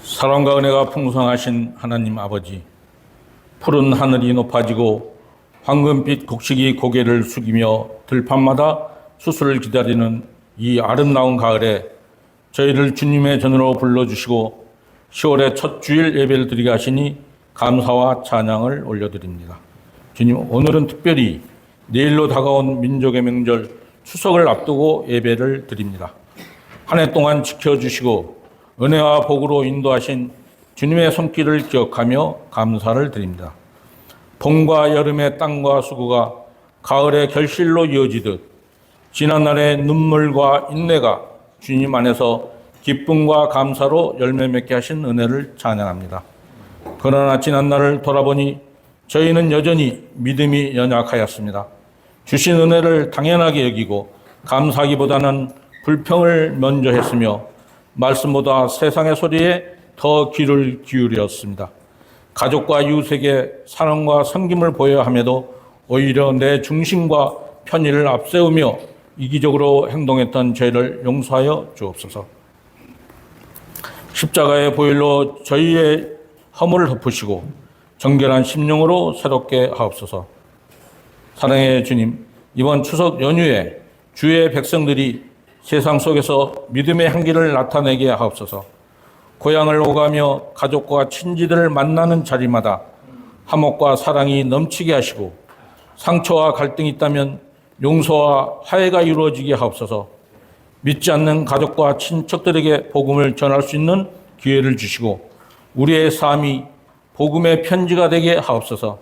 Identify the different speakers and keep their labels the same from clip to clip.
Speaker 1: 사랑과 은혜가 풍성하신 하나님 아버지, 푸른 하늘이 높아지고 황금빛 곡식이 고개를 숙이며 들판마다 수술을 기다리는 이 아름다운 가을에 저희를 주님의 전으로 불러주시고 10월의 첫 주일 예배를 드리게 하시니 감사와 찬양을 올려드립니다. 주님, 오늘은 특별히 내일로 다가온 민족의 명절 추석을 앞두고 예배를 드립니다. 한 해 동안 지켜주시고 은혜와 복으로 인도하신 주님의 손길을 기억하며 감사를 드립니다. 봄과 여름의 땅과 수고가 가을의 결실로 이어지듯 지난날의 눈물과 인내가 주님 안에서 기쁨과 감사로 열매 맺게 하신 은혜를 찬양합니다. 그러나 지난날을 돌아보니 저희는 여전히 믿음이 연약하였습니다. 주신 은혜를 당연하게 여기고 감사하기보다는 불평을 먼저 했으며 말씀보다 세상의 소리에 더 귀를 기울였습니다. 가족과 이웃에게 사랑과 섬김을 보여야 함에도 오히려 내 중심과 편의를 앞세우며 이기적으로 행동했던 죄를 용서하여 주옵소서. 십자가의 보혈로 저희의 허물을 덮으시고 정결한 심령으로 새롭게 하옵소서. 사랑의 주님, 이번 추석 연휴에 주의 백성들이 세상 속에서 믿음의 향기를 나타내게 하옵소서. 고향을 오가며 가족과 친지들을 만나는 자리마다 화목과 사랑이 넘치게 하시고 상처와 갈등이 있다면 용서와 화해가 이루어지게 하옵소서. 믿지 않는 가족과 친척들에게 복음을 전할 수 있는 기회를 주시고 우리의 삶이 복음의 편지가 되게 하옵소서.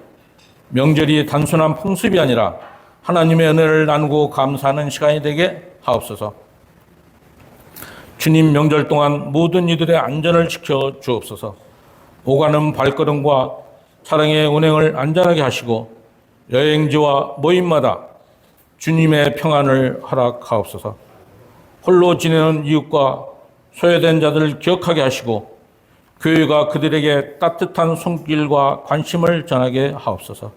Speaker 1: 명절이 단순한 풍습이 아니라 하나님의 은혜를 나누고 감사하는 시간이 되게 하옵소서. 주님 명절 동안 모든 이들의 안전을 지켜 주옵소서. 오가는 발걸음과 차량의 운행을 안전하게 하시고 여행지와 모임마다 주님의 평안을 허락하옵소서. 홀로 지내는 이웃과 소외된 자들을 기억하게 하시고 교회가 그들에게 따뜻한 손길과 관심을 전하게 하옵소서.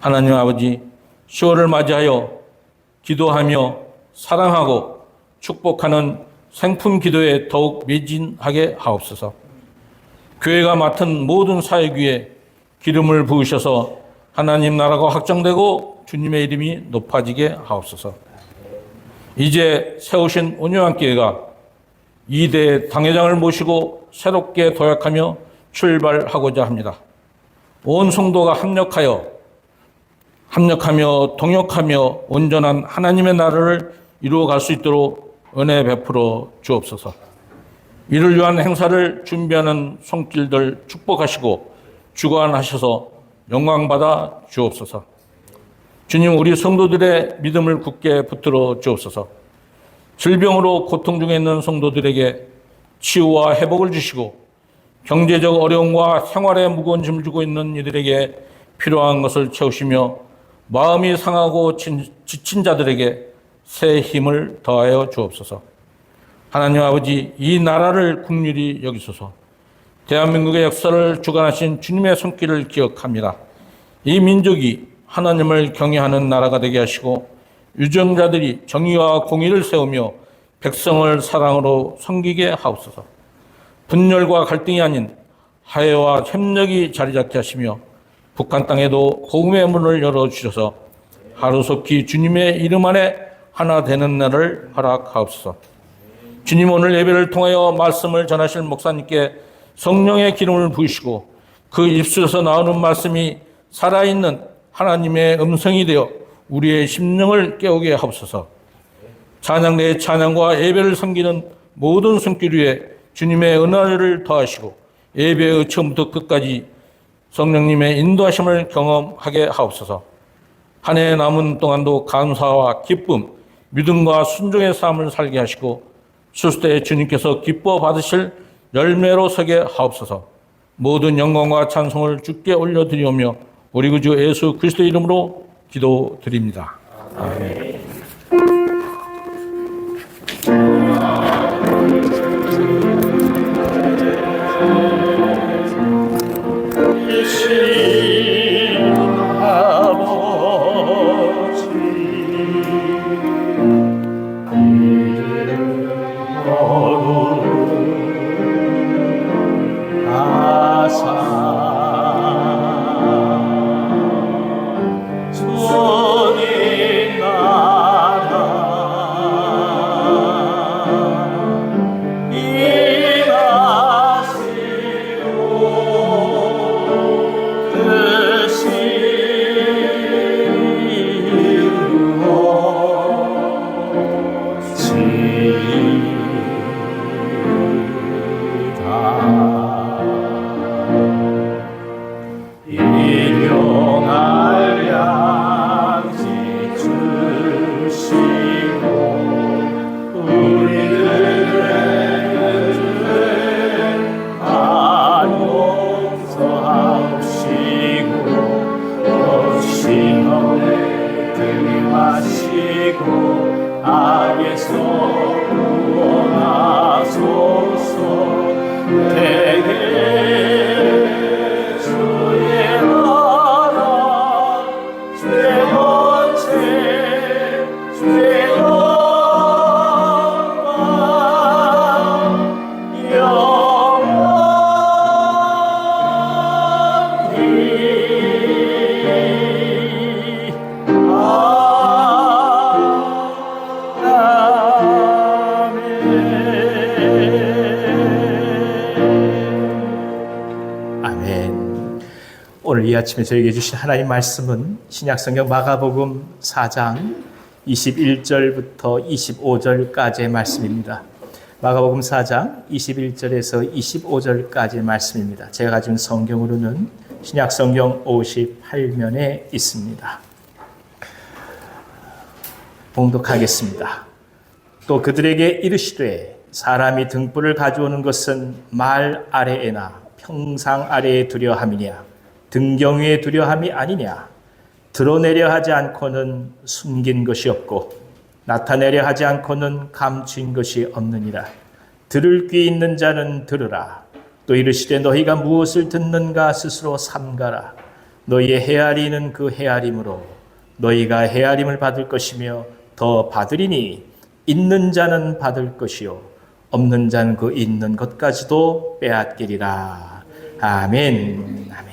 Speaker 1: 하나님 아버지, 10월을 맞이하여 기도하며 사랑하고 축복하는 생품 기도에 더욱 매진하게 하옵소서. 교회가 맡은 모든 사역 위에 기름을 부으셔서 하나님 나라가 확정되고 주님의 이름이 높아지게 하옵소서. 이제 세우신 온유한 교회가 2대 당회장을 모시고 새롭게 도약하며 출발하고자 합니다. 온 성도가 합력하며 동역하며 온전한 하나님의 나라를 이루어갈 수 있도록 은혜 베풀어 주옵소서. 이를 위한 행사를 준비하는 손길들 축복하시고 주관하셔서 영광받아 주옵소서. 주님, 우리 성도들의 믿음을 굳게 붙들어 주옵소서. 질병으로 고통 중에 있는 성도들에게 치유와 회복을 주시고 경제적 어려움과 생활에 무거운 짐을 주고 있는 이들에게 필요한 것을 채우시며 마음이 상하고 지친 자들에게 새 힘을 더하여 주옵소서. 하나님 아버지, 이 나라를 긍휼히 여기소서. 대한민국의 역사를 주관하신 주님의 손길을 기억합니다. 이 민족이 하나님을 경외하는 나라가 되게 하시고 유정자들이 정의와 공의를 세우며 백성을 사랑으로 섬기게 하옵소서. 분열과 갈등이 아닌 화해와 협력이 자리 잡게 하시며 북한 땅에도 복음의 문을 열어주셔서 하루속히 주님의 이름 안에 하나 되는 날을 허락하옵소서. 주님, 오늘 예배를 통하여 말씀을 전하실 목사님께 성령의 기름을 부으시고 그 입술에서 나오는 말씀이 살아있는 하나님의 음성이 되어 우리의 심령을 깨우게 하옵소서. 찬양 내 찬양과 예배를 섬기는 모든 손길 위에 주님의 은혜를 더하시고 예배의 처음부터 끝까지 성령님의 인도하심을 경험하게 하옵소서. 한 해 남은 동안도 감사와 기쁨, 믿음과 순종의 삶을 살게 하시고 수수대 주님께서 기뻐 받으실 열매로 서게 하옵소서. 모든 영광과 찬송을 주께 올려드리오며 우리 구주 예수 그리스도 이름으로 기도드립니다. 아멘.
Speaker 2: 이 아침에 저에게 주신 하나님 말씀은 신약성경 마가복음 4장 21절부터 25절까지의 말씀입니다. 마가복음 4장 21절에서 25절까지의 말씀입니다. 제가 가진 성경으로는 신약성경 58면에 있습니다. 봉독하겠습니다. 또 그들에게 이르시되 사람이 등불을 가져오는 것은 말 아래에나 평상 아래에 두려 함이냐 등경 위에 두려 함이 아니냐 드러내려 하지 않고는 숨긴 것이 없고 나타내려 하지 않고는 감추인 것이 없느니라. 들을 귀 있는 자는 들으라. 또 이르시되 너희가 무엇을 듣는가 스스로 삼가라. 너희의 헤아리는 그 헤아림으로 너희가 헤아림을 받을 것이며 더 받으리니 있는 자는 받을 것이요 없는 자는 그 있는 것까지도 빼앗기리라. 아멘. 아멘.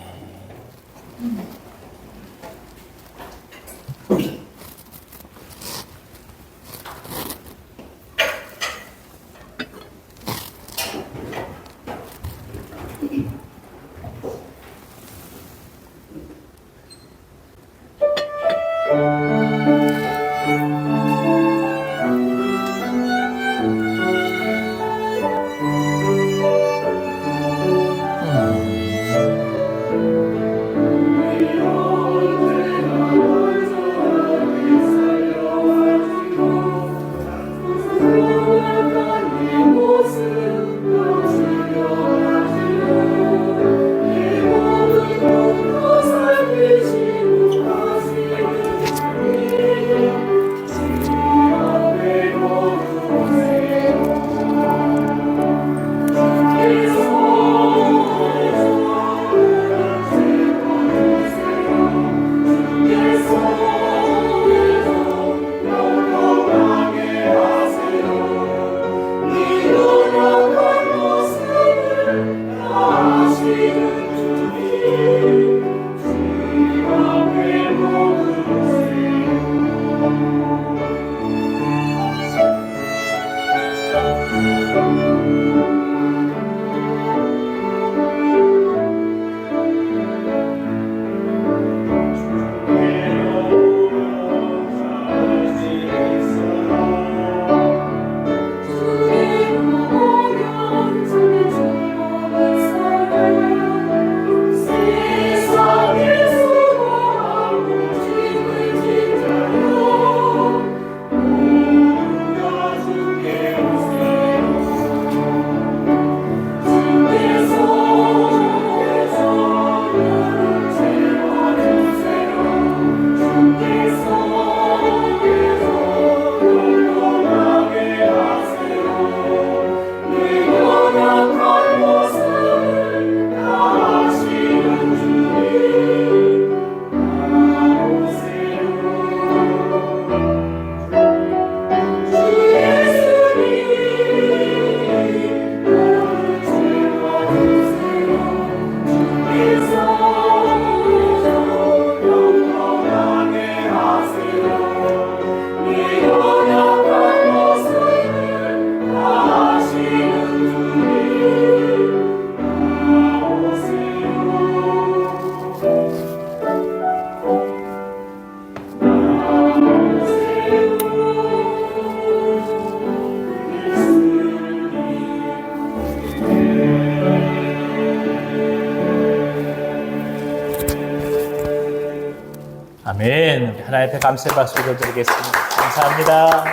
Speaker 2: 아멘. 하나님 앞에 감사의 박수를 드리겠습니다. 감사합니다.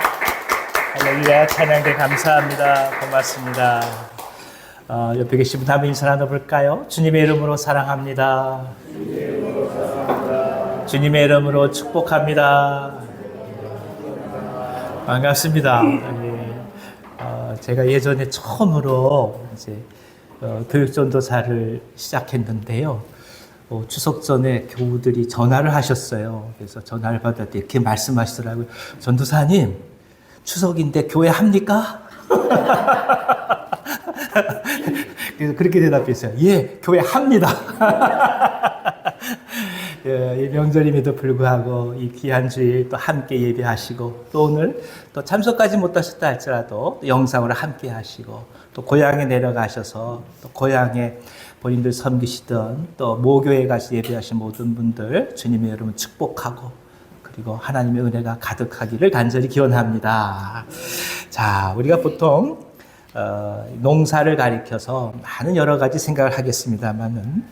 Speaker 2: 할렐루야. 찬양대 감사합니다. 고맙습니다. 옆에 계신 분 한번 인사 나눠볼까요? 주님의 이름으로 사랑합니다. 주님의 이름으로 축복합니다. 반갑습니다. 제가 예전에 처음으로 이제 교육전도사를 시작했는데요. 추석 전에 교우들이 전화를 하셨어요. 그래서 전화를 받았더니 이렇게 말씀하시더라고요. 전도사님, 추석인데 교회 합니까? 그래서 그렇게 대답했어요. 예, 교회 합니다. 이 명절임에도 불구하고 이 귀한 주일 또 함께 예배하시고 또 오늘 또 참석하지 못하셨다 할지라도 또 영상으로 함께 하시고 또 고향에 내려가셔서 또 고향에 본인들 섬기시던 또 모교에 가서 예배하신 모든 분들 주님의 여러분 축복하고 그리고 하나님의 은혜가 가득하기를 간절히 기원합니다. 자, 우리가 보통 농사를 가리켜서 많은 여러 가지 생각을 하겠습니다만은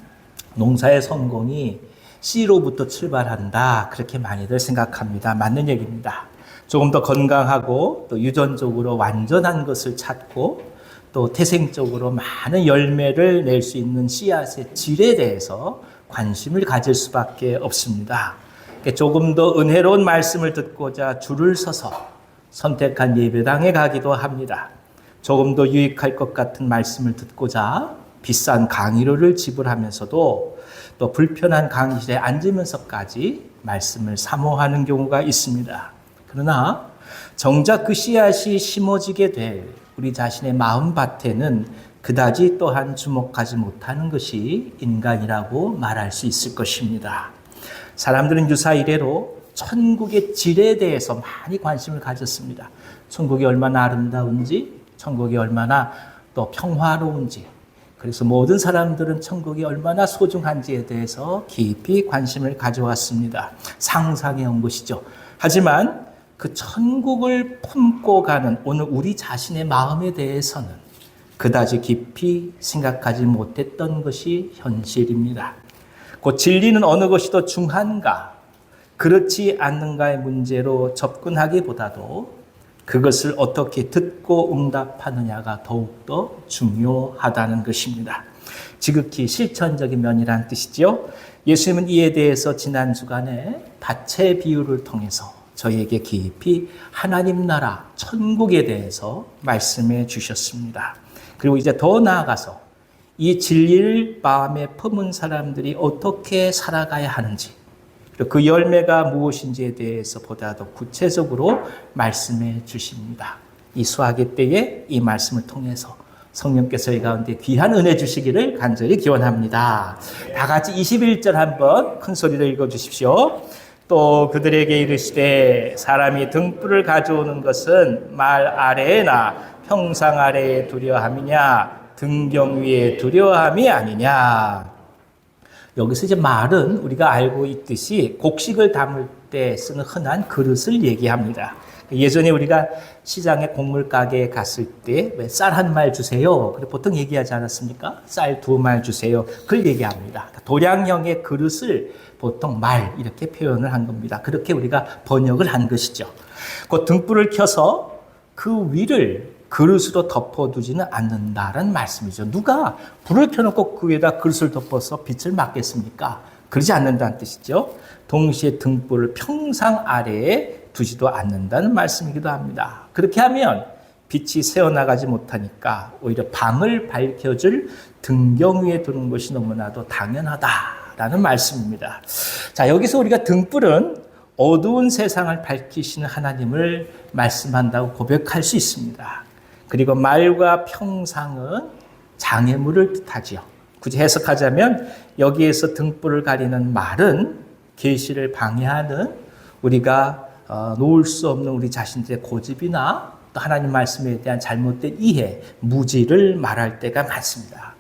Speaker 2: 농사의 성공이 씨로부터 출발한다 그렇게 많이들 생각합니다. 맞는 얘기입니다. 조금 더 건강하고 또 유전적으로 완전한 것을 찾고 또 태생적으로 많은 열매를 낼 수 있는 씨앗의 질에 대해서 관심을 가질 수밖에 없습니다. 조금 더 은혜로운 말씀을 듣고자 줄을 서서 선택한 예배당에 가기도 합니다. 조금 더 유익할 것 같은 말씀을 듣고자 비싼 강의료를 지불하면서도 또 불편한 강의실에 앉으면서까지 말씀을 사모하는 경우가 있습니다. 그러나 정작 그 씨앗이 심어지게 될 우리 자신의 마음밭에는 그다지 또한 주목하지 못하는 것이 인간이라고 말할 수 있을 것입니다. 사람들은 유사 이래로 천국의 질에 대해서 많이 관심을 가졌습니다. 천국이 얼마나 아름다운지, 천국이 얼마나 또 평화로운지, 그래서 모든 사람들은 천국이 얼마나 소중한지에 대해서 깊이 관심을 가져왔습니다. 상상해 온 것이죠. 하지만 그 천국을 품고 가는 오늘 우리 자신의 마음에 대해서는 그다지 깊이 생각하지 못했던 것이 현실입니다. 그 진리는 어느 것이 더 중한가, 그렇지 않는가의 문제로 접근하기보다도 그것을 어떻게 듣고 응답하느냐가 더욱더 중요하다는 것입니다. 지극히 실천적인 면이란 뜻이죠. 예수님은 이에 대해서 지난 주간에 밭의 비유를 통해서 저희에게 깊이 하나님 나라, 천국에 대해서 말씀해 주셨습니다. 그리고 이제 더 나아가서 이 진리를 마음에 품은 사람들이 어떻게 살아가야 하는지, 그 열매가 무엇인지에 대해서 보다 더 구체적으로 말씀해 주십니다. 이 수학의 때에 이 말씀을 통해서 성령께서 이 가운데 귀한 은혜 주시기를 간절히 기원합니다. 다 같이 21절 한번 큰 소리로 읽어 주십시오. 또 그들에게 이르시되 사람이 등불을 가져오는 것은 말 아래에나 평상 아래에 두려 함이냐 등경 위에 두려함이 아니냐. 여기서 이제 말은 우리가 알고 있듯이 곡식을 담을 때 쓰는 흔한 그릇을 얘기합니다. 예전에 우리가 시장에 곡물 가게에 갔을 때 쌀 한 말 주세요. 그리고 보통 얘기하지 않았습니까? 쌀 2말 주세요. 그걸 얘기합니다. 도량형의 그릇을 보통 말 이렇게 표현을 한 겁니다. 그렇게 우리가 번역을 한 것이죠. 그 등불을 켜서 그 위를 그릇으로 덮어두지는 않는다라는 말씀이죠. 누가 불을 켜놓고 그 위에다 그릇을 덮어서 빛을 막겠습니까? 그러지 않는다는 뜻이죠. 동시에 등불을 평상 아래에 두지도 않는다는 말씀이기도 합니다. 그렇게 하면 빛이 새어나가지 못하니까 오히려 방을 밝혀줄 등경 위에 두는 것이 너무나도 당연하다라는 말씀입니다. 자, 여기서 우리가 등불은 어두운 세상을 밝히시는 하나님을 말씀한다고 고백할 수 있습니다. 그리고 말과 평상은 장애물을 뜻하지요. 굳이 해석하자면 여기에서 등불을 가리는 말은 계시를 방해하는 우리가 놓을 수 없는 우리 자신들의 고집이나 또 하나님 말씀에 대한 잘못된 이해, 무지를 말할 때가 많습니다.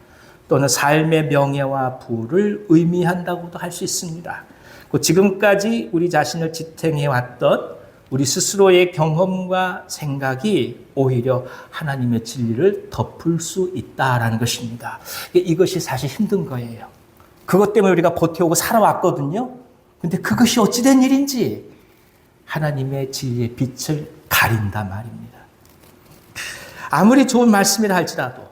Speaker 2: 또는 삶의 명예와 부를 의미한다고도 할 수 있습니다. 지금까지 우리 자신을 지탱해왔던 우리 스스로의 경험과 생각이 오히려 하나님의 진리를 덮을 수 있다라는 것입니다. 이것이 사실 힘든 거예요. 그것 때문에 우리가 버텨오고 살아왔거든요. 근데 그것이 어찌된 일인지 하나님의 진리의 빛을 가린단 말입니다. 아무리 좋은 말씀이라 할지라도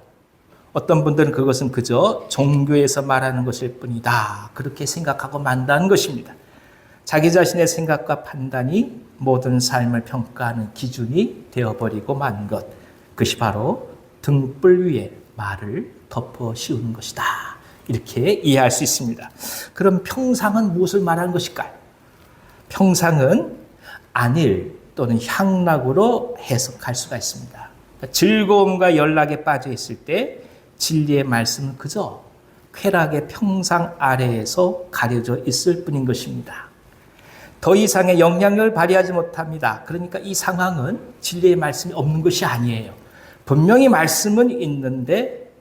Speaker 2: 어떤 분들은 그것은 그저 종교에서 말하는 것일 뿐이다. 그렇게 생각하고 만다는 것입니다. 자기 자신의 생각과 판단이 모든 삶을 평가하는 기준이 되어버리고 만 것. 그것이 바로 등불 위에 말을 덮어 씌우는 것이다. 이렇게 이해할 수 있습니다. 그럼 평상은 무엇을 말하는 것일까요? 평상은 안일 또는 향락으로 해석할 수가 있습니다. 그러니까 즐거움과 연락에 빠져 있을 때 진리의 말씀은 그저 쾌락의 평상 아래에서 가려져 있을 뿐인 것입니다. 더 이상의 영향력을 발휘하지 못합니다. 그러니까 이 상황은 진리의 말씀이 없는 것이 아니에요. 분명히 말씀은 있는데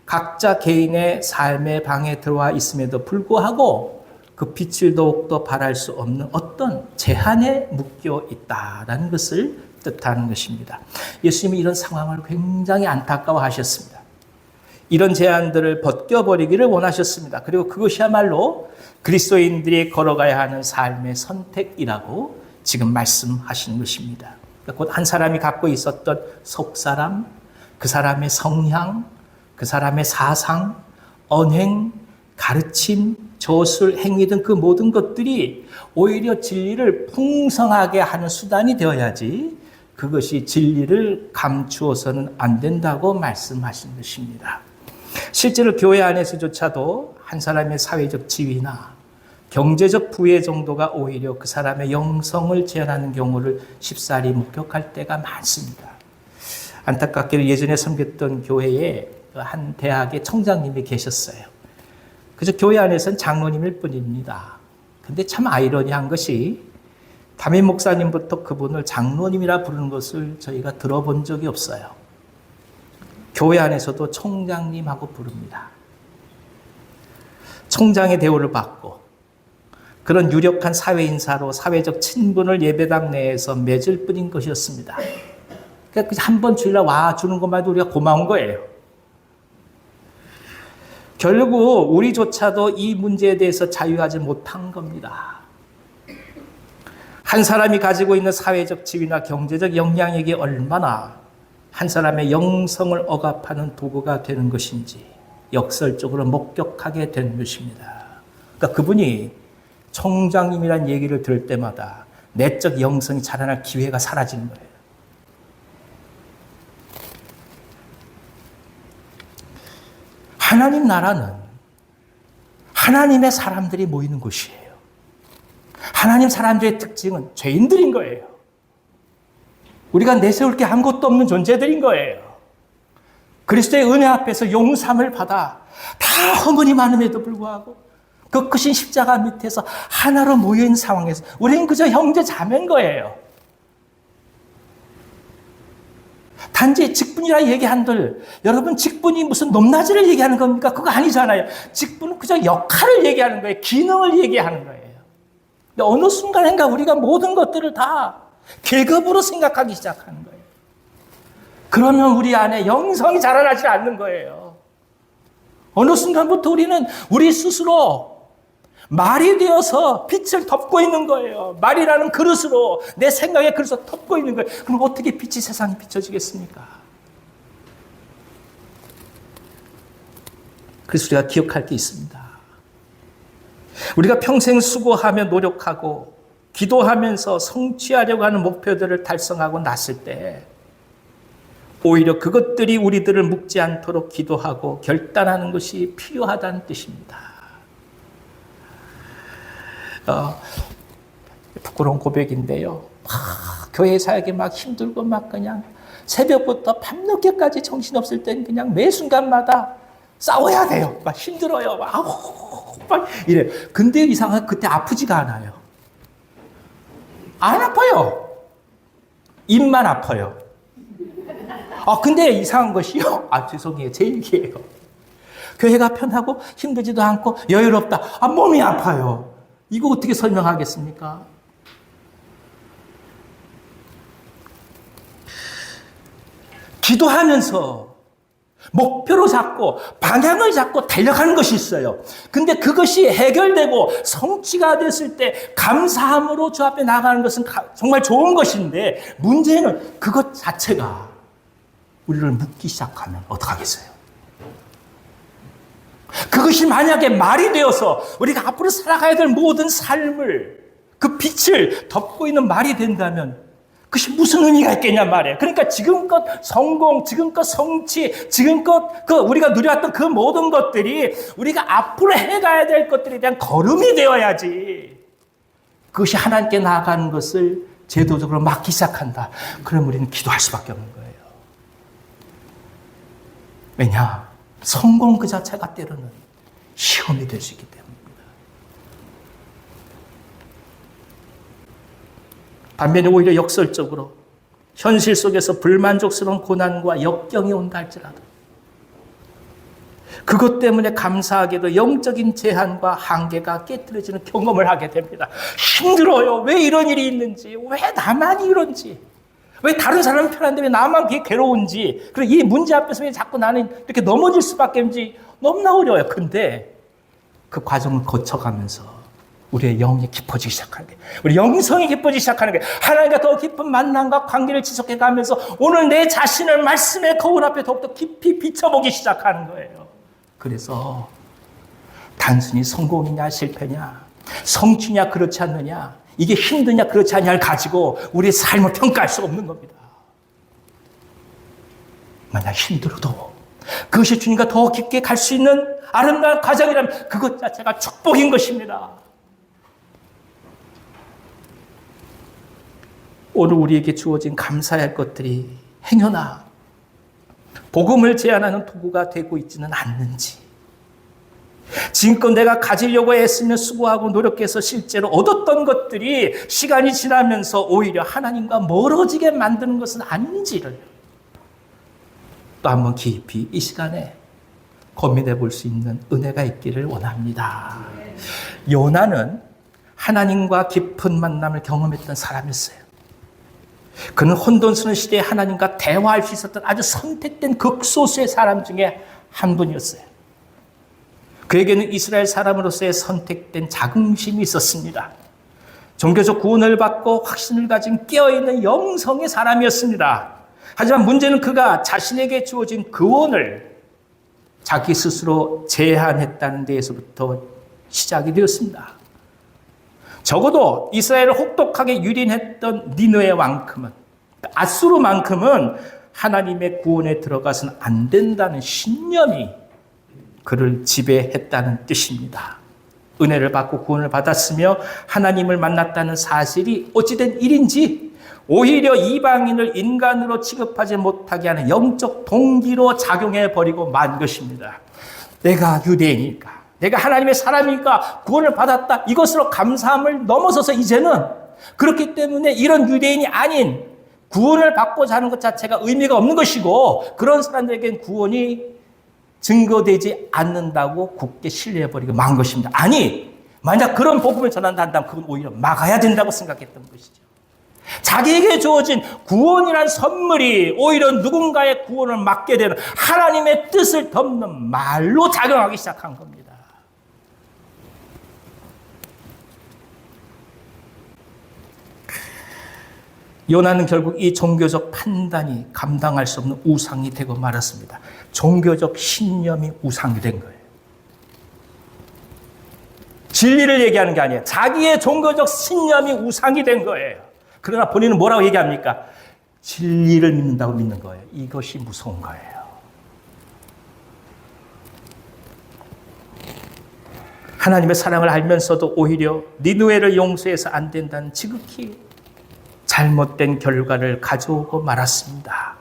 Speaker 2: 각자 개인의 삶의 방에 들어와 있음에도 불구하고 그 빛을 더욱더 발할 수 없는 어떤 제한에 묶여 있다라는 것을 뜻하는 것입니다. 예수님이 이런 상황을 굉장히 안타까워하셨습니다. 이런 제한들을 벗겨버리기를 원하셨습니다. 그리고 그것이야말로 그리스도인들이 걸어가야 하는 삶의 선택이라고 지금 말씀하시는 것입니다. 곧 한 사람이 갖고 있었던 속사람, 그 사람의 성향, 그 사람의 사상, 언행, 가르침, 저술, 행위 등 그 모든 것들이 오히려 진리를 풍성하게 하는 수단이 되어야지 그것이 진리를 감추어서는 안 된다고 말씀하신 것입니다. 실제로 교회 안에서조차도 한 사람의 사회적 지위나 경제적 부의 정도가 오히려 그 사람의 영성을 제한하는 경우를 쉽사리 목격할 때가 많습니다. 안타깝게도 예전에 섬겼던 교회에 한 대학의 청장님이 계셨어요. 그저 교회 안에서는 장로님일 뿐입니다. 근데 참 아이러니한 것이 담임 목사님부터 그분을 장로님이라 부르는 것을 저희가 들어본 적이 없어요. 교회 안에서도 총장님하고 부릅니다. 총장의 대우를 받고 그런 유력한 사회인사로 사회적 친분을 예배당 내에서 맺을 뿐인 것이었습니다. 그러니까 한 번 주일날 와주는 것만 해도 우리가 고마운 거예요. 결국 우리조차도 이 문제에 대해서 자유하지 못한 겁니다. 한 사람이 가지고 있는 사회적 지위나 경제적 영향력이 얼마나 한 사람의 영성을 억압하는 도구가 되는 것인지 역설적으로 목격하게 되는 것입니다. 그러니까 그분이 총장님이란 얘기를 들을 때마다 내적 영성이 자라날 기회가 사라지는 거예요. 하나님 나라는 하나님의 사람들이 모이는 곳이에요. 하나님 사람들의 특징은 죄인들인 거예요. 우리가 내세울 게 아무것도 없는 존재들인 거예요. 그리스도의 은혜 앞에서 용서함을 받아 다 허물이 많음에도 불구하고 그 크신 십자가 밑에서 하나로 모여있는 상황에서 우리는 그저 형제 자매인 거예요. 단지 직분이라 얘기한들 여러분 직분이 무슨 높낮이를 얘기하는 겁니까? 그거 아니잖아요. 직분은 그저 역할을 얘기하는 거예요. 기능을 얘기하는 거예요. 근데 어느 순간인가 우리가 모든 것들을 다 계급으로 생각하기 시작하는 거예요. 그러면 우리 안에 영성이 자라나지 않는 거예요. 어느 순간부터 우리는 우리 스스로 말이 되어서 빛을 덮고 있는 거예요. 말이라는 그릇으로 내 생각의 그릇을 덮고 있는 거예요. 그럼 어떻게 빛이 세상에 비춰지겠습니까? 그래서 우리가 기억할 게 있습니다. 우리가 평생 수고하며 노력하고 기도하면서 성취하려고 하는 목표들을 달성하고 났을 때 오히려 그것들이 우리들을 묶지 않도록 기도하고 결단하는 것이 필요하다는 뜻입니다. 부끄러운 고백인데요. 교회 사역이 막 힘들고 막 그냥 새벽부터 밤늦게까지 정신없을 땐 그냥 매 순간마다 싸워야 돼요. 막 힘들어요. 막 이래. 근데 이상하게 그때 아프지가 않아요. 안 아파요. 입만 아파요. 근데 이상한 것이요. 죄송해요. 제 얘기예요. 교회가 편하고 힘들지도 않고 여유롭다. 몸이 아파요. 이거 어떻게 설명하겠습니까? 기도하면서 목표로 잡고 방향을 잡고 달려가는 것이 있어요. 근데 그것이 해결되고 성취가 됐을 때 감사함으로 주 앞에 나가는 것은 정말 좋은 것인데 문제는 그것 자체가 우리를 묶기 시작하면 어떡하겠어요? 그것이 만약에 말이 되어서 우리가 앞으로 살아가야 될 모든 삶을 그 빛을 덮고 있는 말이 된다면 그것이 무슨 의미가 있겠냐 말이에요. 그러니까 지금껏 성공, 지금껏 성취, 지금껏 우리가 누려왔던 그 모든 것들이 우리가 앞으로 해가야 될 것들에 대한 걸음이 되어야지. 그것이 하나님께 나아가는 것을 제도적으로 막기 시작한다. 그럼 우리는 기도할 수밖에 없는 거예요. 왜냐? 성공 그 자체가 때로는 시험이 될 수 있기 때문입니다. 반면에 오히려 역설적으로 현실 속에서 불만족스러운 고난과 역경이 온다 할지라도 그것 때문에 감사하게도 영적인 제한과 한계가 깨뜨려지는 경험을 하게 됩니다. 힘들어요. 왜 이런 일이 있는지, 왜 나만 이런지, 왜 다른 사람은 편한데 왜 나만 그게 괴로운지, 그리고 이 문제 앞에서 왜 자꾸 나는 이렇게 넘어질 수밖에 없는지 너무나 어려워요. 근데 그 과정을 거쳐가면서 우리의 영이 깊어지기 시작하는 게, 우리 영성이 깊어지기 시작하는 게, 하나님과 더 깊은 만남과 관계를 지속해가면서 오늘 내 자신을 말씀의 거울 앞에 더욱더 깊이 비춰보기 시작하는 거예요. 그래서 단순히 성공이냐 실패냐, 성취냐 그렇지 않느냐, 이게 힘드냐 그렇지 않냐를 가지고 우리의 삶을 평가할 수 없는 겁니다. 만약 힘들어도 그것이 주님과 더 깊게 갈 수 있는 아름다운 과정이라면 그것 자체가 축복인 것입니다. 오늘 우리에게 주어진 감사해야 할 것들이 행여나 복음을 제안하는 도구가 되고 있지는 않는지, 지금껏 내가 가지려고 애쓰며 수고하고 노력해서 실제로 얻었던 것들이 시간이 지나면서 오히려 하나님과 멀어지게 만드는 것은 아닌지를 또 한번 깊이 이 시간에 고민해 볼 수 있는 은혜가 있기를 원합니다. 요나는 하나님과 깊은 만남을 경험했던 사람이었어요. 그는 혼돈스러운 시대에 하나님과 대화할 수 있었던 아주 선택된 극소수의 사람 중에 한 분이었어요. 그에게는 이스라엘 사람으로서의 선택된 자긍심이 있었습니다. 종교적 구원을 받고 확신을 가진 깨어있는 영성의 사람이었습니다. 하지만 문제는 그가 자신에게 주어진 구원을 자기 스스로 제한했다는 데에서부터 시작이 되었습니다. 적어도 이스라엘을 혹독하게 유린했던 니느웨만큼은, 아수르만큼은 하나님의 구원에 들어가서는 안 된다는 신념이 그를 지배했다는 뜻입니다. 은혜를 받고 구원을 받았으며 하나님을 만났다는 사실이 어찌된 일인지 오히려 이방인을 인간으로 취급하지 못하게 하는 영적 동기로 작용해버리고 만 것입니다. 내가 유대인이니까, 내가 하나님의 사람이니까 구원을 받았다, 이것으로 감사함을 넘어서서 이제는 그렇기 때문에 이런 유대인이 아닌 구원을 받고자 하는 것 자체가 의미가 없는 것이고, 그런 사람들에겐 구원이 증거되지 않는다고 굳게 신뢰해버리고 만 것입니다. 아니, 만약 그런 복음을 전한다면 그건 오히려 막아야 된다고 생각했던 것이죠. 자기에게 주어진 구원이란 선물이 오히려 누군가의 구원을 막게 되는 하나님의 뜻을 덮는 말로 작용하기 시작한 겁니다. 요나는 결국 이 종교적 판단이 감당할 수 없는 우상이 되고 말았습니다. 종교적 신념이 우상이 된 거예요. 진리를 얘기하는 게 아니에요. 자기의 종교적 신념이 우상이 된 거예요. 그러나 본인은 뭐라고 얘기합니까? 진리를 믿는다고 믿는 거예요. 이것이 무서운 거예요. 하나님의 사랑을 알면서도 오히려 니느웨를 용서해서 안 된다는 지극히 잘못된 결과를 가져오고 말았습니다.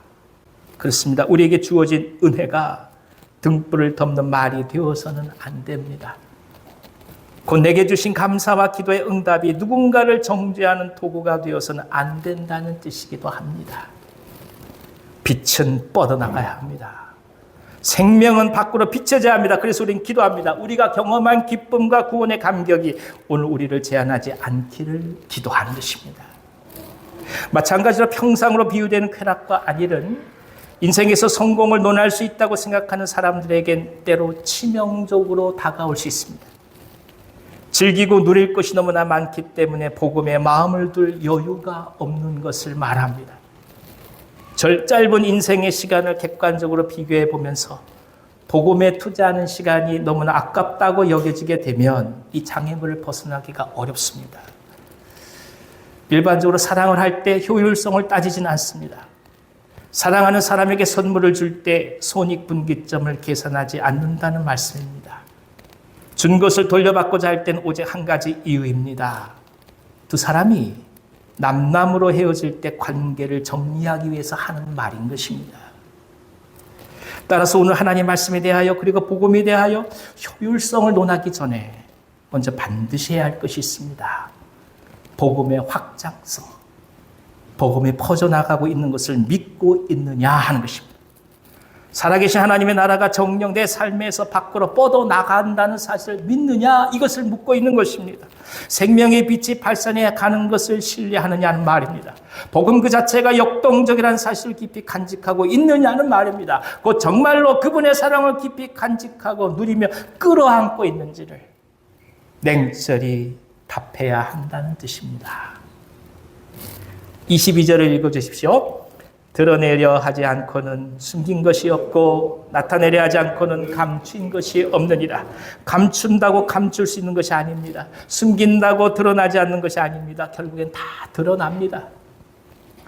Speaker 2: 그렇습니다. 우리에게 주어진 은혜가 등불을 덮는 말이 되어서는 안 됩니다. 곧 내게 주신 감사와 기도의 응답이 누군가를 정죄하는 도구가 되어서는 안 된다는 뜻이기도 합니다. 빛은 뻗어나가야 합니다. 생명은 밖으로 비춰져야 합니다. 그래서 우리는 기도합니다. 우리가 경험한 기쁨과 구원의 감격이 오늘 우리를 제한하지 않기를 기도하는 것입니다. 마찬가지로 평상으로 비유되는 쾌락과 안일은 인생에서 성공을 논할 수 있다고 생각하는 사람들에겐 때로 치명적으로 다가올 수 있습니다. 즐기고 누릴 것이 너무나 많기 때문에 복음에 마음을 둘 여유가 없는 것을 말합니다. 짧은 인생의 시간을 객관적으로 비교해 보면서 복음에 투자하는 시간이 너무나 아깝다고 여겨지게 되면 이 장애물을 벗어나기가 어렵습니다. 일반적으로 사랑을 할 때 효율성을 따지지는 않습니다. 사랑하는 사람에게 선물을 줄 때 손익분기점을 계산하지 않는다는 말씀입니다. 준 것을 돌려받고자 할 때는 오직 한 가지 이유입니다. 두 사람이 남남으로 헤어질 때 관계를 정리하기 위해서 하는 말인 것입니다. 따라서 오늘 하나님 말씀에 대하여 그리고 복음에 대하여 효율성을 논하기 전에 먼저 반드시 해야 할 것이 있습니다. 복음의 확장성, 복음이 퍼져나가고 있는 것을 믿고 있느냐 하는 것입니다. 살아계신 하나님의 나라가 정녕 내 삶에서 밖으로 뻗어나간다는 사실을 믿느냐? 이것을 묻고 있는 것입니다. 생명의 빛이 발산해 가는 것을 신뢰하느냐는 말입니다. 복음 그 자체가 역동적이라는 사실을 깊이 간직하고 있느냐는 말입니다. 곧 정말로 그분의 사랑을 깊이 간직하고 누리며 끌어안고 있는지를 냉철히 답해야 한다는 뜻입니다. 22절을 읽어주십시오. 드러내려 하지 않고는 숨긴 것이 없고 나타내려 하지 않고는 감춘 것이 없느니라. 감춘다고 감출 수 있는 것이 아닙니다. 숨긴다고 드러나지 않는 것이 아닙니다. 결국엔 다 드러납니다.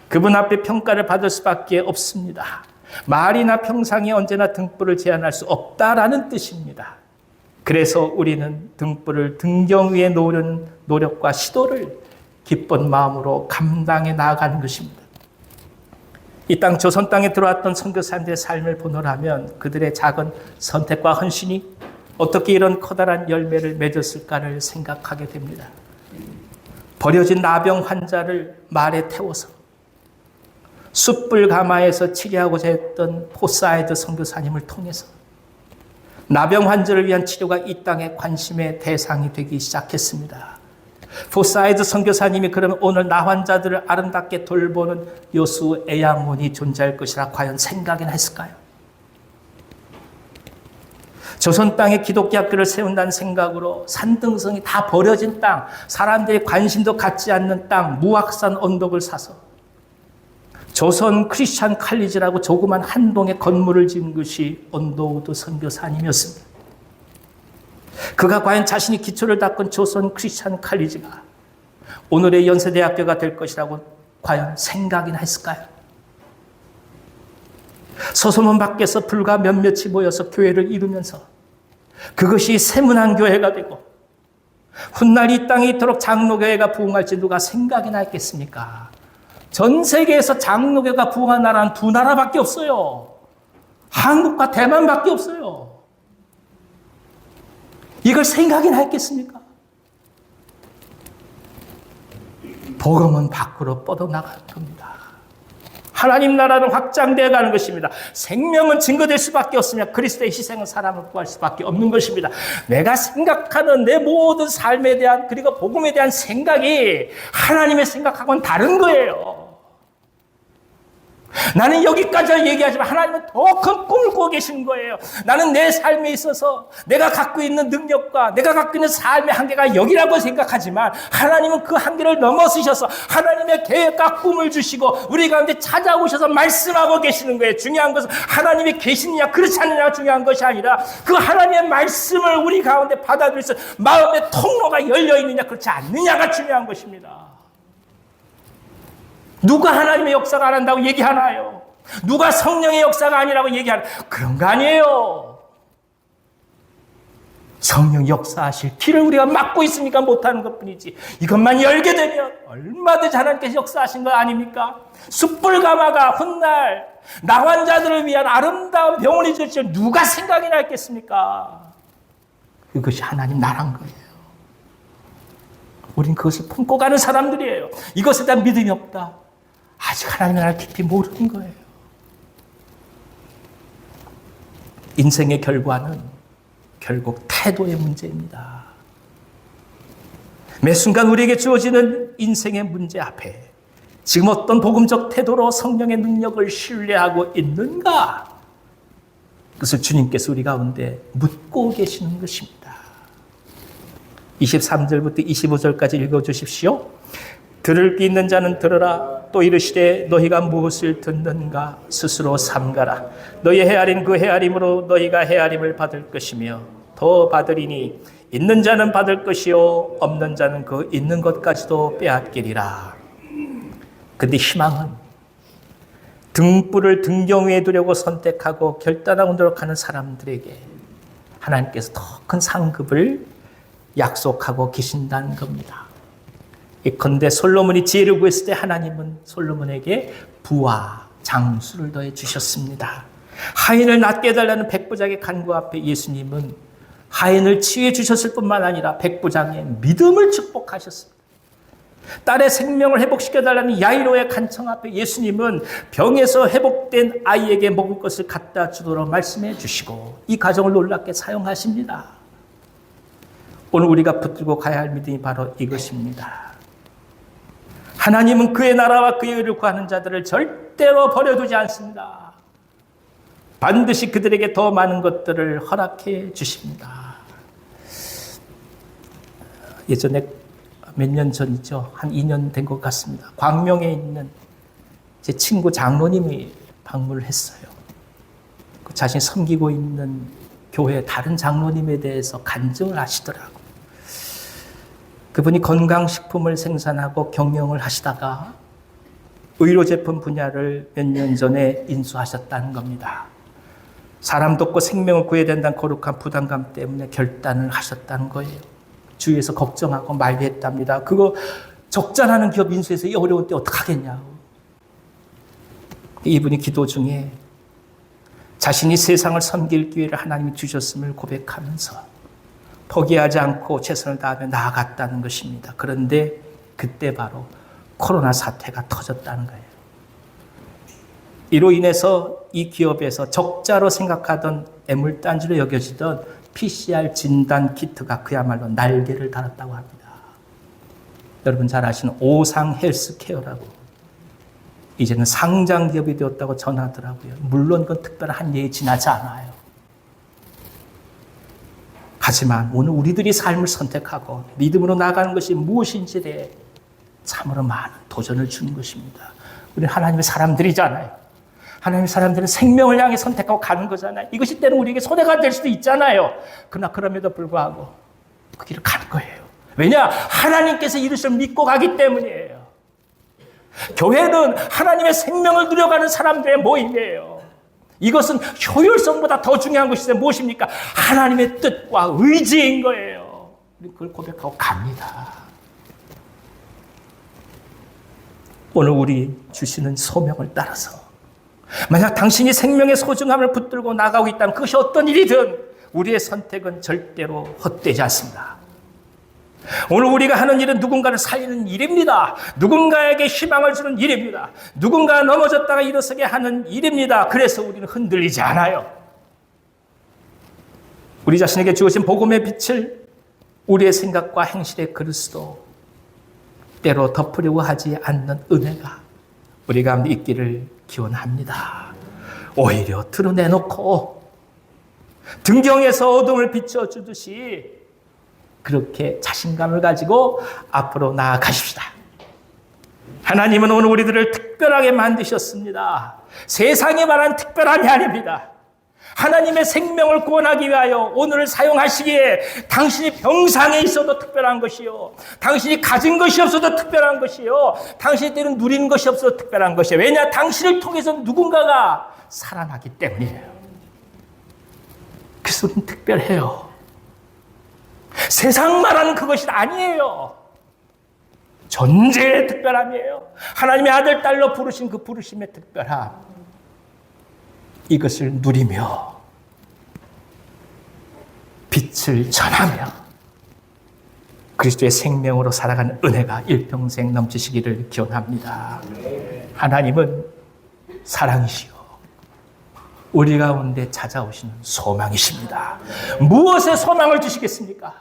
Speaker 2: 그분 앞에 평가를 받을 수밖에 없습니다. 말이나 평상이 언제나 등불을 제한할 수 없다라는 뜻입니다. 그래서 우리는 등불을 등경 위에 놓으려는 노력과 시도를 기쁜 마음으로 감당해 나아가는 것입니다. 이 땅 조선 땅에 들어왔던 선교사님들의 삶을 보노라면 그들의 작은 선택과 헌신이 어떻게 이런 커다란 열매를 맺었을까를 생각하게 됩니다. 버려진 나병 환자를 말에 태워서 숯불 가마에서 치료하고자 했던 포사이드 선교사님을 통해서 나병 환자를 위한 치료가 이 땅의 관심의 대상이 되기 시작했습니다. 포사이드 선교사님이 그러면 오늘 나 환자들을 아름답게 돌보는 여수 애양원이 존재할 것이라 과연 생각이나 했을까요? 조선 땅에 기독교 학교를 세운다는 생각으로 산등성이 다 버려진 땅, 사람들이 관심도 갖지 않는 땅, 무악산 언덕을 사서 조선 크리스찬 칼리지라고 조그만 한 동의 건물을 지은 것이 언더우드 선교사님이었습니다. 그가 과연 자신이 기초를 닦은 조선 크리스찬 칼리지가 오늘의 연세대학교가 될 것이라고 과연 생각이나 했을까요? 서소문 밖에서 불과 몇몇이 모여서 교회를 이루면서 그것이 세문안 교회가 되고 훗날 이 땅에 이토록 장로교회가 부흥할지 누가 생각이나 했겠습니까? 전 세계에서 장로교회가 부흥한 나라는 두 나라밖에 없어요. 한국과 대만밖에 없어요. 이걸 생각이나 했겠습니까? 복음은 밖으로 뻗어나가는 겁니다. 하나님 나라는 확장되어 가는 것입니다. 생명은 증거될 수밖에 없으며 그리스도의 희생은 사람을 구할 수밖에 없는 것입니다. 내가 생각하는 내 모든 삶에 대한 그리고 복음에 대한 생각이 하나님의 생각하고는 다른 거예요. 나는 여기까지 얘기하지만 하나님은 더 큰 꿈을 꾸고 계신 거예요. 나는 내 삶에 있어서 내가 갖고 있는 능력과 내가 갖고 있는 삶의 한계가 여기라고 생각하지만 하나님은 그 한계를 넘어서셔서 하나님의 계획과 꿈을 주시고 우리 가운데 찾아오셔서 말씀하고 계시는 거예요. 중요한 것은 하나님이 계시느냐 그렇지 않느냐가 중요한 것이 아니라 그 하나님의 말씀을 우리 가운데 받아들일 수 마음의 통로가 열려있느냐 그렇지 않느냐가 중요한 것입니다. 누가 하나님의 역사가 안 한다고 얘기하나요? 누가 성령의 역사가 아니라고 얘기하나요? 그런 거 아니에요. 성령 역사하실 길을 우리가 막고 있으니까 못하는 것뿐이지 이것만 열게 되면 얼마든지 하나님께서 역사하신 거 아닙니까? 숯불 가마가 훗날 나 환자들을 위한 아름다운 병원이 될 줄 누가 생각이나 했겠습니까? 그것이 하나님 나라인 거예요. 우린 그것을 품고 가는 사람들이에요. 이것에 대한 믿음이 없다. 아직 하나님의 나라를 깊이 모르는 거예요. 인생의 결과는 결국 태도의 문제입니다. 매 순간 우리에게 주어지는 인생의 문제 앞에 지금 어떤 복음적 태도로 성령의 능력을 신뢰하고 있는가? 그것을 주님께서 우리 가운데 묻고 계시는 것입니다. 23절부터 25절까지 읽어주십시오. 들을 귀 있는 자는 들으라. 또 이르시되 너희가 무엇을 듣는가 스스로 삼가라. 너희 헤아린 그 헤아림으로 너희가 헤아림을 받을 것이며 더 받으리니 있는 자는 받을 것이요 없는 자는 그 있는 것까지도 빼앗기리라. 근데 희망은 등불을 등경 위에 두려고 선택하고 결단하고 노력하는 사람들에게 하나님께서 더 큰 상급을 약속하고 계신다는 겁니다. 예컨대 솔로몬이 지혜를 구했을 때 하나님은 솔로몬에게 부와 장수를 더해 주셨습니다. 하인을 낫게 해달라는 백부장의 간구 앞에 예수님은 하인을 치유해 주셨을 뿐만 아니라 백부장의 믿음을 축복하셨습니다. 딸의 생명을 회복시켜달라는 야이로의 간청 앞에 예수님은 병에서 회복된 아이에게 먹을 것을 갖다 주도록 말씀해 주시고 이 가정을 놀랍게 사용하십니다. 오늘 우리가 붙들고 가야 할 믿음이 바로 이것입니다. 하나님은 그의 나라와 그의 의를 구하는 자들을 절대로 버려두지 않습니다. 반드시 그들에게 더 많은 것들을 허락해 주십니다. 예전에 몇 년 전이죠. 한 2년 된 것 같습니다. 광명에 있는 제 친구 장로님이 방문을 했어요. 그 자신이 섬기고 있는 교회 다른 장로님에 대해서 간증을 하시더라고요. 그분이 건강식품을 생산하고 경영을 하시다가 의료제품 분야를 몇 년 전에 인수하셨다는 겁니다. 사람 돕고 생명을 구해야 된다는 거룩한 부담감 때문에 결단을 하셨다는 거예요. 주위에서 걱정하고 만류했답니다. 그거 적자나는 기업 인수해서 이 어려운 때 어떡하겠냐고. 이분이 기도 중에 자신이 세상을 섬길 기회를 하나님이 주셨음을 고백하면서 포기하지 않고 최선을 다하며 나아갔다는 것입니다. 그런데 그때 바로 코로나 사태가 터졌다는 거예요. 이로 인해서 이 기업에서 적자로 생각하던 애물단지로 여겨지던 PCR 진단 키트가 그야말로 날개를 달았다고 합니다. 여러분 잘 아시는 오상 헬스케어라고 이제는 상장 기업이 되었다고 전하더라고요. 물론 그건 특별한 예에 지나지 않아요. 하지만 오늘 우리들이 삶을 선택하고 믿음으로 나가는 것이 무엇인지에 참으로 많은 도전을 주는 것입니다. 우리는 하나님의 사람들이잖아요. 하나님의 사람들은 생명을 향해 선택하고 가는 거잖아요. 이것이 때는 우리에게 손해가 될 수도 있잖아요. 그러나 그럼에도 불구하고 그 길을 가는 거예요. 왜냐? 하나님께서 이것을 믿고 가기 때문이에요. 교회는 하나님의 생명을 누려가는 사람들의 모임이에요. 이것은 효율성보다 더 중요한 것이 무엇입니까? 하나님의 뜻과 의지인 거예요. 우리 그걸 고백하고 갑니다. 오늘 우리 주시는 소명을 따라서 만약 당신이 생명의 소중함을 붙들고 나가고 있다면 그것이 어떤 일이든 우리의 선택은 절대로 헛되지 않습니다. 오늘 우리가 하는 일은 누군가를 살리는 일입니다. 누군가에게 희망을 주는 일입니다. 누군가 넘어졌다가 일어서게 하는 일입니다. 그래서 우리는 흔들리지 않아요. 우리 자신에게 주어진 복음의 빛을 우리의 생각과 행실의 그릇으로 때로 덮으려고 하지 않는 은혜가 우리 가운데 있기를 기원합니다. 오히려 드러내놓고 등경에서 어둠을 비춰주듯이 그렇게 자신감을 가지고 앞으로 나아가십시다. 하나님은 오늘 우리들을 특별하게 만드셨습니다. 세상에 말한 특별함이 아닙니다. 하나님의 생명을 구원하기 위하여 오늘을 사용하시기에 당신이 병상에 있어도 특별한 것이요. 당신이 가진 것이 없어도 특별한 것이요. 당신이 때는 누리는 것이 없어도 특별한 것이요. 왜냐? 당신을 통해서 누군가가 살아나기 때문이에요. 그래서 우리는 특별해요. 세상 말하는 그것이 아니에요. 존재의 특별함이에요. 하나님의 아들, 딸로 부르신 그 부르심의 특별함. 이것을 누리며 빛을 전하며 그리스도의 생명으로 살아가는 은혜가 일평생 넘치시기를 기원합니다. 하나님은 사랑이시요 우리 가운데 찾아오시는 소망이십니다. 무엇에 소망을 주시겠습니까?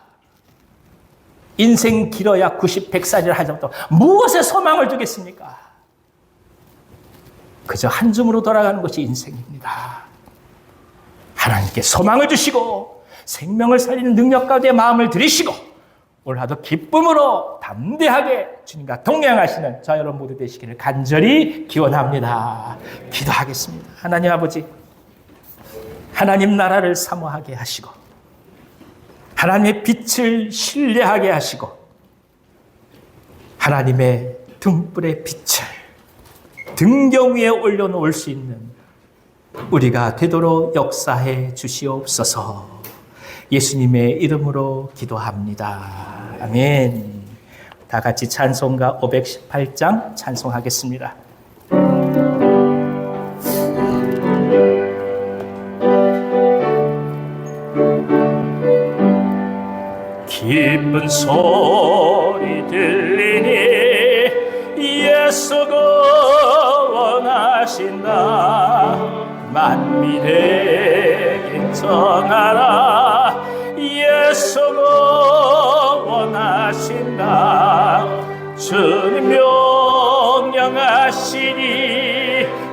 Speaker 2: 인생 길어야 90, 100살이라 하더라도 무엇에 소망을 두겠습니까? 그저 한 줌으로 돌아가는 것이 인생입니다. 하나님께 소망을 주시고 생명을 살리는 능력 가운데 마음을 들이시고 오늘 하루 기쁨으로 담대하게 주님과 동행하시는 저 여러분 모두 되시기를 간절히 기원합니다. 기도하겠습니다. 하나님 아버지, 하나님 나라를 사모하게 하시고 하나님의 빛을 신뢰하게 하시고 하나님의 등불의 빛을 등경 위에 올려놓을 수 있는 우리가 되도록 역사해 주시옵소서. 예수님의 이름으로 기도합니다. 아멘. 다 같이 찬송가 518장 찬송하겠습니다. 기쁜 소리 들리니 예수가 원하신다. 만민에게 전하라. 예수가 원하신다. 주님 명령하시니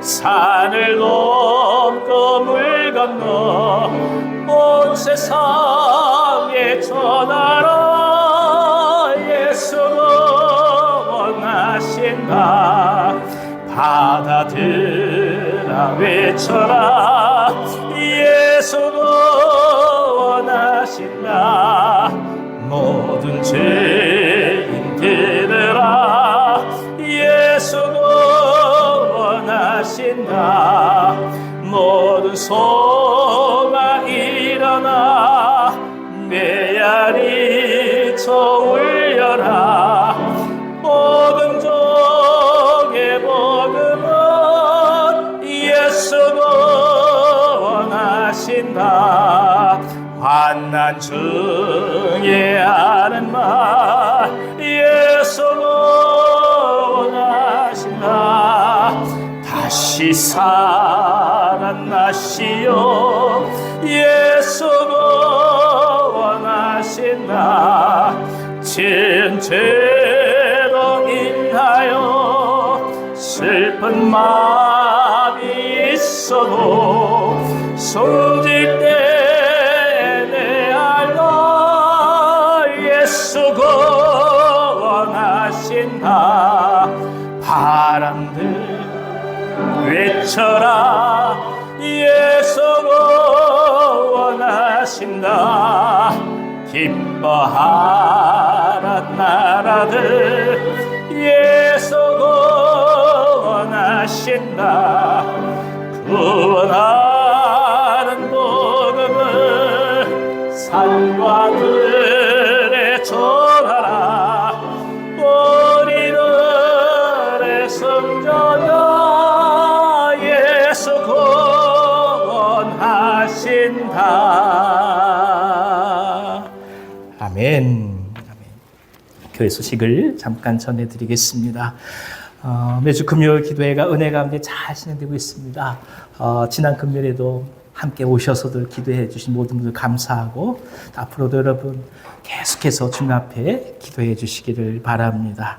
Speaker 2: 산을 넘고 물 건너 온 세상에 전하라. 예수가 원하신다. 받아들아 외쳐라. 예수가 원하신다. 모든 죄인 들으라. 예수가 원하신다. 모든 소가 일어나 메아리 쳐 울려라. 모든 종의 복음은 예수가 원하신다. 환난 중에 하는 말 예수가 원하신다. 다시 살아나시오. 예수가 원하신다. 지은 죄로 인하여 슬픈 마음이 있어도 숨질 때 내 알라. 예수가 원하신다. 바람들 외쳐라. 예수가 원하신다. 기뻐하라 나라들. 예수가 원하신다. 구원하는 복음을 산과 들에 전하라. 우리들의 성전아. 예수가 원하신다. 아멘. 교회 소식을 잠깐 전해드리겠습니다. 매주 금요일 기도회가 은혜 가운데 잘 진행되고 있습니다. 지난 금요일에도 함께 오셔서들 기도해 주신 모든 분들 감사하고 앞으로도 여러분 계속해서 주님 앞에 기도해 주시기를 바랍니다.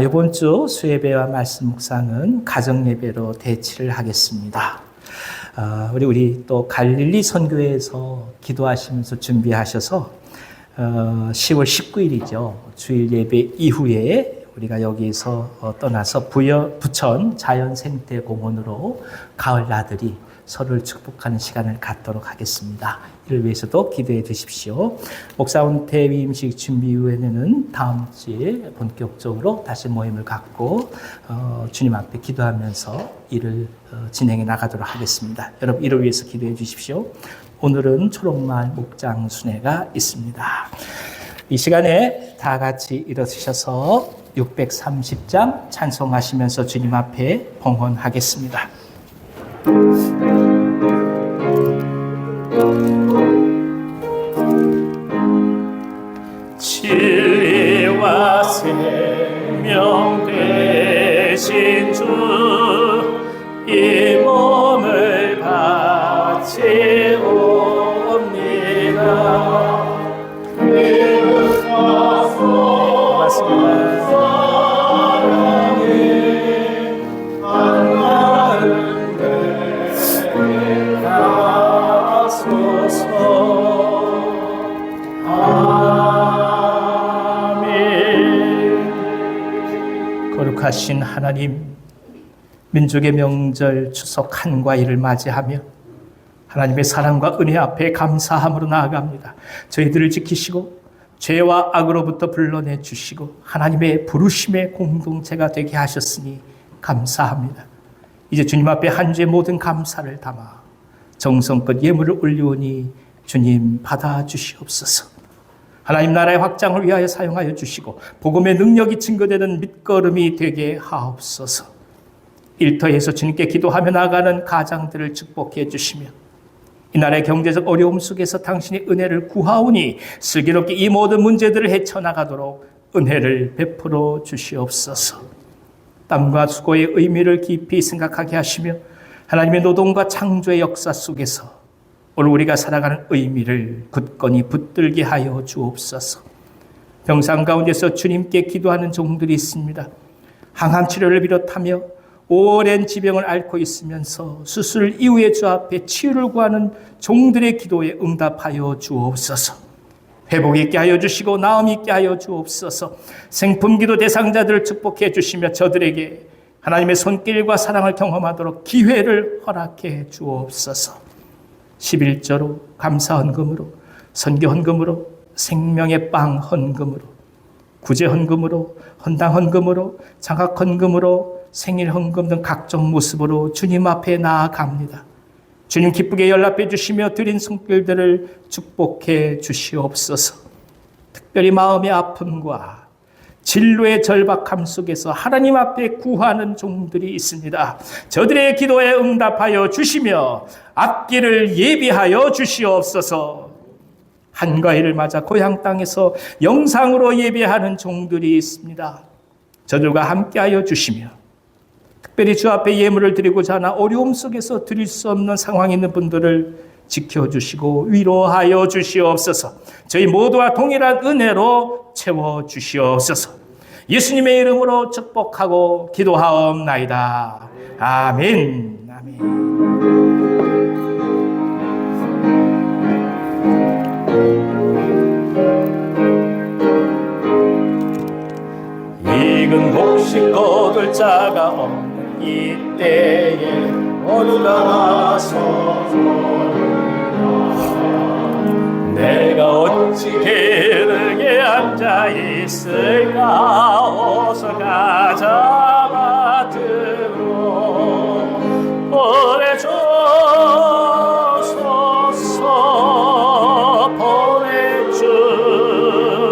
Speaker 2: 이번 주 수예배와 말씀 묵상은 가정예배로 대치를 하겠습니다. 우리 또 갈릴리 선교회에서 기도하시면서 준비하셔서 10월 19일이죠. 주일 예배 이후에 우리가 여기서 떠나서 부천 자연생태공원으로 가을 나들이 서로를 축복하는 시간을 갖도록 하겠습니다. 이를 위해서도 기도해 주십시오. 목사 은퇴 위임식 준비 이후에는 다음 주에 본격적으로 다시 모임을 갖고 주님 앞에 기도하면서 일을 진행해 나가도록 하겠습니다. 여러분 이를 위해서 기도해 주십시오. 오늘은 초록마을 목장 순회가 있습니다. 이 시간에 다 같이 일어서셔서 630장 찬송하시면서 주님 앞에 봉헌하겠습니다. 진리와 생명 되신 주, 이 몸을 바치 옵니다. 고맙습니다. 거룩하신 하나님, 민족의 명절 추석 한과일을 맞이하며 하나님의 사랑과 은혜 앞에 감사함으로 나아갑니다. 저희들을 지키시고 죄와 악으로부터 불러내 주시고 하나님의 부르심의 공동체가 되게 하셨으니 감사합니다. 이제 주님 앞에 한 주의 모든 감사를 담아 정성껏 예물을 올리오니 주님 받아주시옵소서. 하나님 나라의 확장을 위하여 사용하여 주시고 복음의 능력이 증거되는 밑거름이 되게 하옵소서. 일터에서 주님께 기도하며 나가는 가장들을 축복해 주시며 이 나라의 경제적 어려움 속에서 당신의 은혜를 구하오니 슬기롭게 이 모든 문제들을 헤쳐나가도록 은혜를 베풀어 주시옵소서. 땀과 수고의 의미를 깊이 생각하게 하시며 하나님의 노동과 창조의 역사 속에서 오늘 우리가 살아가는 의미를 굳건히 붙들게 하여 주옵소서. 병상 가운데서 주님께 기도하는 종들이 있습니다. 항암 치료를 비롯하며 오랜 지병을 앓고 있으면서 수술 이후에 주 앞에 치유를 구하는 종들의 기도에 응답하여 주옵소서. 회복 있게 하여 주시고 나음 있게 하여 주옵소서. 생품기도 대상자들을 축복해 주시며 저들에게 하나님의 손길과 사랑을 경험하도록 기회를 허락해 주옵소서. 11조로 감사 헌금으로, 선교 헌금으로, 생명의 빵 헌금으로, 구제 헌금으로, 헌당 헌금으로, 장학 헌금으로, 생일 헌금 등 각종 모습으로 주님 앞에 나아갑니다. 주님 기쁘게 연락해 주시며 드린 손길들을 축복해 주시옵소서. 특별히 마음의 아픔과 진로의 절박함 속에서 하나님 앞에 구하는 종들이 있습니다. 저들의 기도에 응답하여 주시며 앞길을 예비하여 주시옵소서. 한가위를 맞아 고향 땅에서 영상으로 예배하는 종들이 있습니다. 저들과 함께하여 주시며 특별히 주 앞에 예물을 드리고자 하나 어려움 속에서 드릴 수 없는 상황에 있는 분들을 지켜주시고 위로하여 주시옵소서. 저희 모두와 동일한 은혜로 채워주시옵소서. 예수님의 이름으로 축복하고 기도하옵나이다. 아멘. 아멘. 익은 곡식 거둘 자가 없는 이때에 어디가 와서 내가 어찌 게르게 앉아 있을까. 어서 가자 밭으로 보내주소서.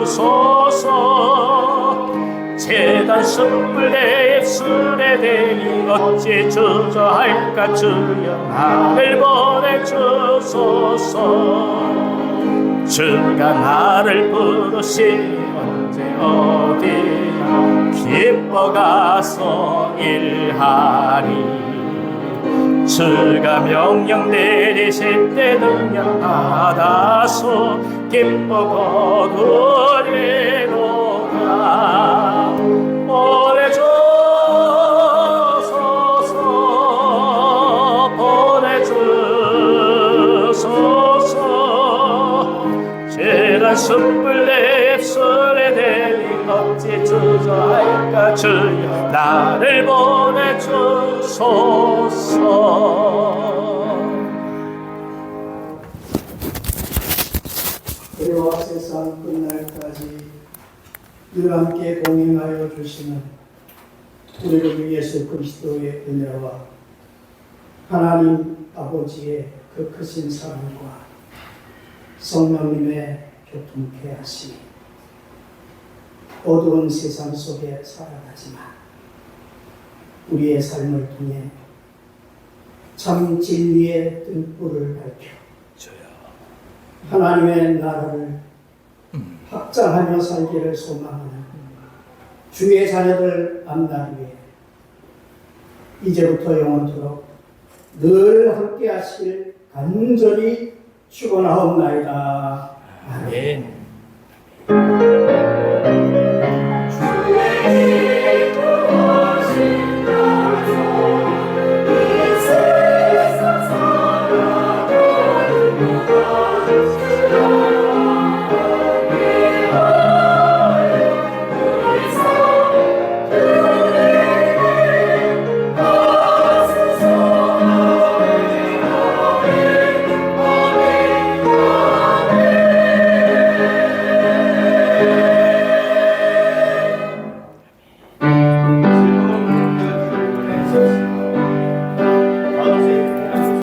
Speaker 2: 보내주소서. 재단 숯불 내 입술에 대니 어찌 주저할까. 주여 나를 보내주소서. 주가 나를 부르시니 언제 어디나 기뻐 가서 일하리. 주가 명령 내리실 때 능력 받아서 기뻐 거두리로다. 보내주소서. 보내주소서. 재단 숯불 내 입술에 대니 어찌 주저할까. 주여 나를 보내주소서.
Speaker 3: 그리와 세상 끝날까지 늘 함께 동행하여 주시는 우리를 위해 예수 그리스도의 은혜와 하나님 아버지의 그 크신 사랑과 성령님의 교통케 하심이 어두운 세상 속에 살아가지만 우리의 삶을 통해 참 진리의 등불을 밝혀 하나님의 나라를 확장하며 살기를 소망하는 주의 자녀들 앞날 위해 이제부터 영원토록 늘 함께 하실 간절히 축원하옵나이다. 아멘.